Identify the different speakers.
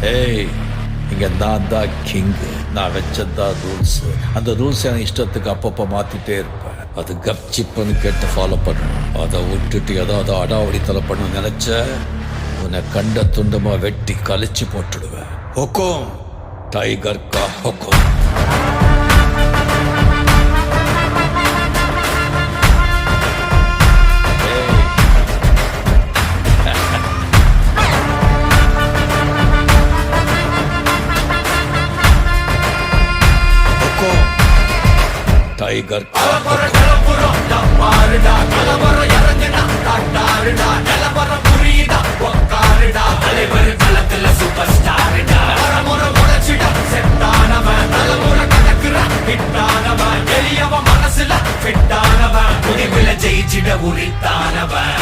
Speaker 1: ஏய், இங்க நான் தான் கிங்கு. நான் வச்சதான் ரூல்ஸ். அந்த ரூல்ஸ் என் இஷ்டத்துக்கு அப்பப்போ மாத்திட்டே இருப்பேன். அது கப்சிப்புன்னு கேட்டு ஃபாலோ பண்ணணும். அதை விட்டுட்டு ஏதாவது அடாவடித்தலை பண்ண நினைச்ச உன்னை கண்ட துண்டமா வெட்டி கழிச்சு போட்டுடுவேன். ஹொக்கோம், டைகர் கா ஹொக்கோம். டைகர்
Speaker 2: மனசுல ஜெயிச்சிட உரித்தானவன்.